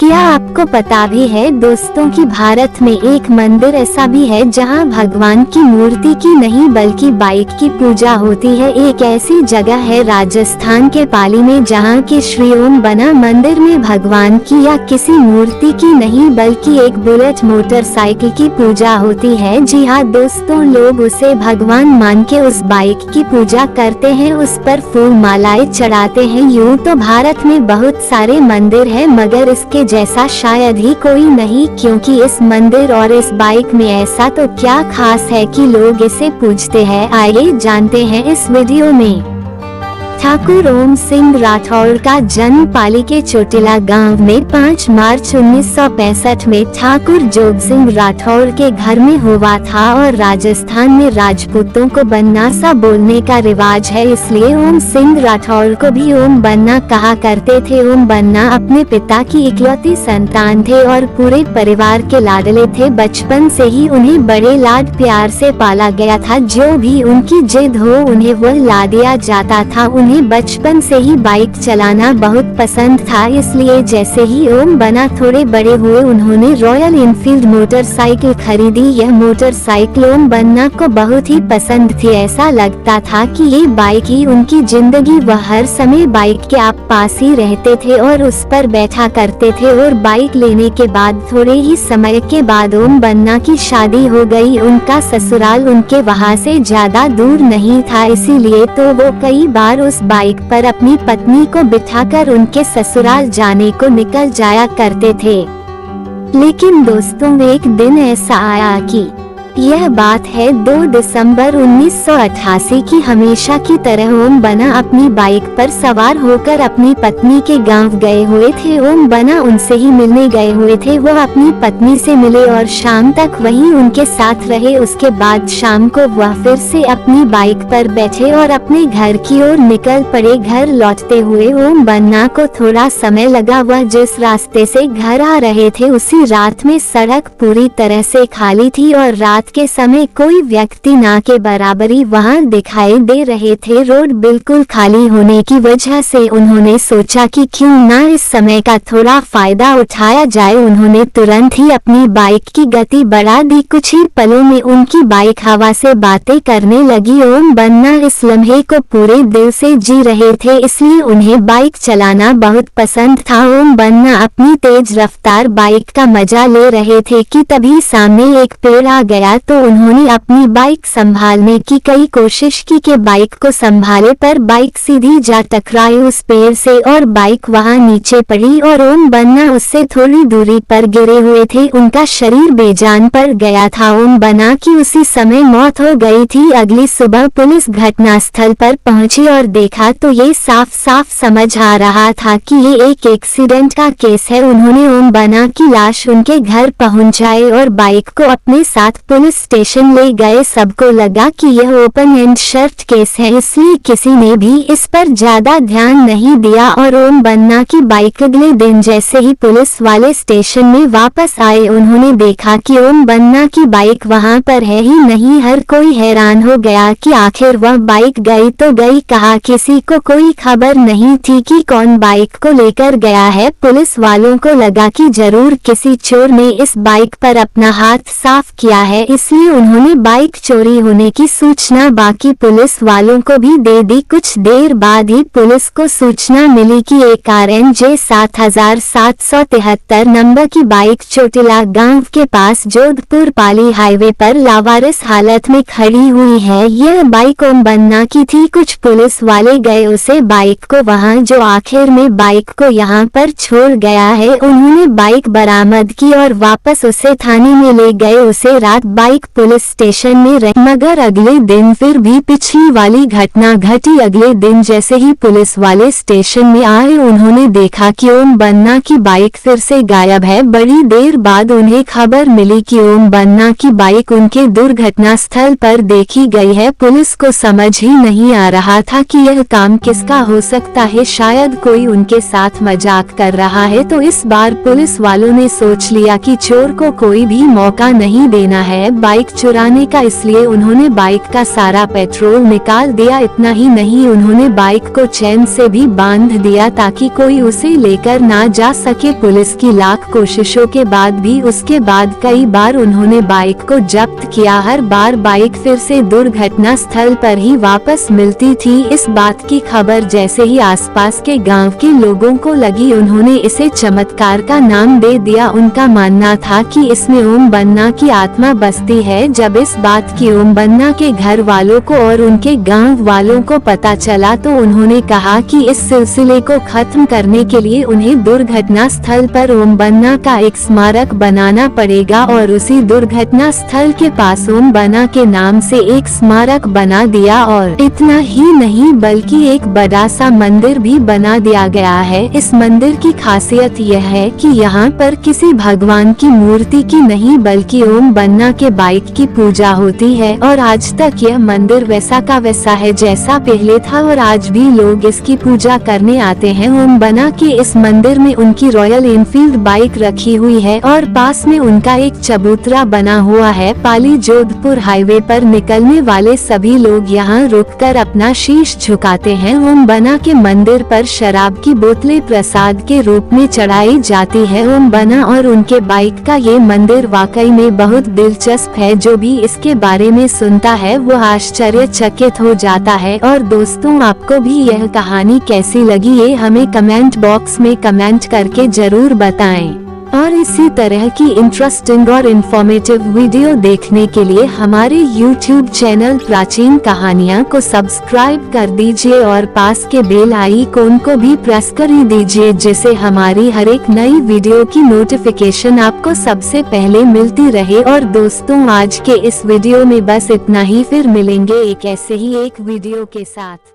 क्या आपको पता भी है दोस्तों कि भारत में एक मंदिर ऐसा भी है जहां भगवान की मूर्ति की नहीं बल्कि बाइक की पूजा होती है। एक ऐसी जगह है राजस्थान के पाली में जहां के श्री ओम बना मंदिर में भगवान की या किसी मूर्ति की नहीं बल्कि एक बुलेट मोटरसाइकिल की पूजा होती है। जी हाँ दोस्तों, लोग उसे भगवान मान के उस बाइक की पूजा करते हैं, उस पर फूल मालाएं चढ़ाते हैं। यूँ तो भारत में बहुत सारे मंदिर है मगर इसके जैसा शायद ही कोई नहीं, क्योंकि इस मंदिर और इस बाइक में ऐसा तो क्या खास है कि लोग इसे पूजते हैं। आइए जानते हैं इस वीडियो में। ठाकुर ओम सिंह राठौर का जन्म पाली के चोटिला गांव में 5 मार्च 1965 में ठाकुर जोग सिंह राठौर के घर में हुआ था और राजस्थान में राजपूतों को बन्ना सा बोलने का रिवाज है, इसलिए ओम सिंह राठौर को भी ओम बन्ना कहा करते थे। ओम बन्ना अपने पिता की इकलौती संतान थे और पूरे परिवार के लाडले थे। बचपन से ही उन्हें बड़े लाड प्यार से पाला गया था, जो भी उनकी जिद हो उन्हें वह ला दिया जाता था। उन्हें बचपन से ही बाइक चलाना बहुत पसंद था, इसलिए जैसे ही ओम बन्ना थोड़े बड़े हुए उन्होंने रॉयल एनफील्ड मोटरसाइकिल खरीदी। यह मोटरसाइकिल ओम बन्ना को बहुत ही पसंद थी, ऐसा लगता था कि ये बाइक ही उनकी जिंदगी। वह हर समय बाइक के पास ही रहते थे और उस पर बैठा करते थे। और बाइक लेने के बाद थोड़े ही समय के बाद ओम बन्ना की शादी हो गई। उनका ससुराल उनके वहाँ से ज्यादा दूर नहीं था, इसीलिए तो वो कई बार उस बाइक पर अपनी पत्नी को बिठाकर उनके ससुराल जाने को निकल जाया करते थे। लेकिन दोस्तों, एक दिन ऐसा आया कि यह बात है 2 दिसंबर 1988 की। हमेशा की तरह ओम बन्ना अपनी बाइक पर सवार होकर अपनी पत्नी के गांव गए हुए थे। ओम बन्ना उनसे ही मिलने गए हुए थे। वह अपनी पत्नी से मिले और शाम तक वहीं उनके साथ रहे। उसके बाद शाम को वह फिर से अपनी बाइक पर बैठे और अपने घर की ओर निकल पड़े। घर लौटते हुए ओम बन्ना को थोड़ा समय लगा। वह जिस रास्ते से घर आ रहे थे उसी रात में सड़क पूरी तरह से खाली थी और रात के समय कोई व्यक्ति ना के बराबरी वहां दिखाई दे रहे थे। रोड बिल्कुल खाली होने की वजह से उन्होंने सोचा कि क्यों ना इस समय का थोड़ा फायदा उठाया जाए। उन्होंने तुरंत ही अपनी बाइक की गति बढ़ा दी। कुछ ही पलों में उनकी बाइक हवा से बातें करने लगी। ओम बन्ना इस लम्हे को पूरे दिल से जी रहे थे, इसलिए उन्हें बाइक चलाना बहुत पसंद था। ओम बन्ना अपनी तेज रफ्तार बाइक का मजा ले रहे थे कि तभी सामने एक पेड़ आ गया। तो उन्होंने अपनी बाइक संभालने की कई कोशिश की कि बाइक को संभाले, पर बाइक सीधी जा टकराई उस पेड़ से और बाइक वहां नीचे पड़ी और ओम बन्ना उससे थोड़ी दूरी पर गिरे हुए थे। उनका शरीर बेजान पड़ गया था। ओम बन्ना की उसी समय मौत हो गई थी। अगली सुबह पुलिस घटनास्थल पर पहुंची और देखा तो ये साफ साफ समझ आ रहा था कि ये एक एक्सीडेंट का केस है। उन्होंने ओम बन्ना की लाश उनके घर पहुंचाई और बाइक को अपने साथ पुलिस स्टेशन ले गए। सबको लगा कि यह ओपन एंड शर्ट केस है, इसलिए किसी ने भी इस पर ज्यादा ध्यान नहीं दिया और ओम बन्ना की बाइक अगले दिन जैसे ही पुलिस वाले स्टेशन में वापस आए उन्होंने देखा कि ओम बन्ना की बाइक वहां पर है ही नहीं। हर कोई हैरान हो गया कि आखिर वह बाइक गई तो गई कहाँ। किसी को कोई खबर नहीं थी कि कौन बाइक को लेकर गया है। पुलिस वालों को लगा कि जरूर किसी चोर ने इस बाइक पर अपना हाथ साफ किया है, इसलिए उन्होंने बाइक चोरी होने की सूचना बाकी पुलिस वालों को भी दे दी। कुछ देर बाद ही पुलिस को सूचना मिली कि एक RNJ 7773 नंबर की बाइक चोटिला गांव के पास जोधपुर पाली हाईवे पर लावारिस हालत में खड़ी हुई है। यह बाइक ओम बन्ना की थी। कुछ पुलिस वाले गए उसे बाइक को वहां, जो आखिर में बाइक को यहां पर छोड़ गया है। उन्होंने बाइक बरामद की और वापस उसे थाने में ले गए। उसे रात बाइक पुलिस स्टेशन में रही, मगर अगले दिन फिर भी पिछली वाली घटना घटी। अगले दिन जैसे ही पुलिस वाले स्टेशन में आए उन्होंने देखा कि ओम बन्ना की बाइक फिर से गायब है। बड़ी देर बाद उन्हें खबर मिली कि ओम बन्ना की बाइक उनके दुर्घटना स्थल पर देखी गई है। पुलिस को समझ ही नहीं आ रहा था कि यह काम किसका हो सकता है, शायद कोई उनके साथ मजाक कर रहा है। तो इस बार पुलिस वालों ने सोच लिया कि चोर को कोई भी मौका नहीं देना है। है बाइक चुराने का, इसलिए उन्होंने बाइक का सारा पेट्रोल निकाल दिया। इतना ही नहीं, उन्होंने बाइक को चैन से भी बांध दिया ताकि कोई उसे लेकर ना जा सके। पुलिस की लाख कोशिशों के बाद भी उसके बाद कई बार उन्होंने बाइक को जब्त किया। हर बार बाइक फिर से दुर्घटना स्थल पर ही वापस मिलती थी। इस बात की खबर जैसे ही आसपास के गांव के लोगों को लगी, उन्होंने इसे चमत्कार का नाम दे दिया। उनका मानना था कि इसमें ओम बन्ना की आत्मा बसती है। जब इस बात की ओम बन्ना के घर वालों को और उनके गांव वालों को पता चला तो उन्होंने कहा कि इस सिलसिले को खत्म करने के लिए उन्हें दुर्घटना स्थल पर ओम बन्ना का एक स्मारक बनाना पड़ेगा और उसी दुर्घटना स्थल के पास ओम बन्ना के नाम से एक स्मारक बना दिया। और इतना ही नहीं बल्कि एक बड़ा सा मंदिर भी बना दिया गया है। इस मंदिर की खासियत यह है कि यहाँ पर किसी भगवान की मूर्ति की नहीं बल्कि ओम बन्ना के बाइक की पूजा होती है। और आज तक यह मंदिर वैसा का वैसा है जैसा पहले था और आज भी लोग इसकी पूजा करने आते हैं। ओम बन्ना के इस मंदिर में उनकी रॉयल एनफील्ड बाइक रखी हुई है और पास में उनका एक चबूतरा बना हुआ है। पाली जोधपुर हाईवे पर निकलने वाले सभी लोग यहाँ रुककर अपना शीश झुकाते हैं। ओम बन्ना के मंदिर पर शराब की बोतलें प्रसाद के रूप में चढ़ाई जाती है। ओम बन्ना और उनके बाइक का ये मंदिर वाकई में बहुत दिलचस्प है। जो भी इसके बारे में सुनता है वो आश्चर्यचकित हो जाता है। और दोस्तों, आपको भी यह कहानी कैसी लगी ये हमें कमेंट बॉक्स में कमेंट करके जरूर बताएं। और इसी तरह की इंटरेस्टिंग और इन्फॉर्मेटिव वीडियो देखने के लिए हमारे YouTube चैनल प्राचीन कहानियाँ को सब्सक्राइब कर दीजिए और पास के बेल आइकॉन को भी प्रेस कर ही दीजिए, जिससे हमारी हर एक नई वीडियो की नोटिफिकेशन आपको सबसे पहले मिलती रहे। और दोस्तों, आज के इस वीडियो में बस इतना ही, फिर मिलेंगे एक ऐसे ही एक वीडियो के साथ।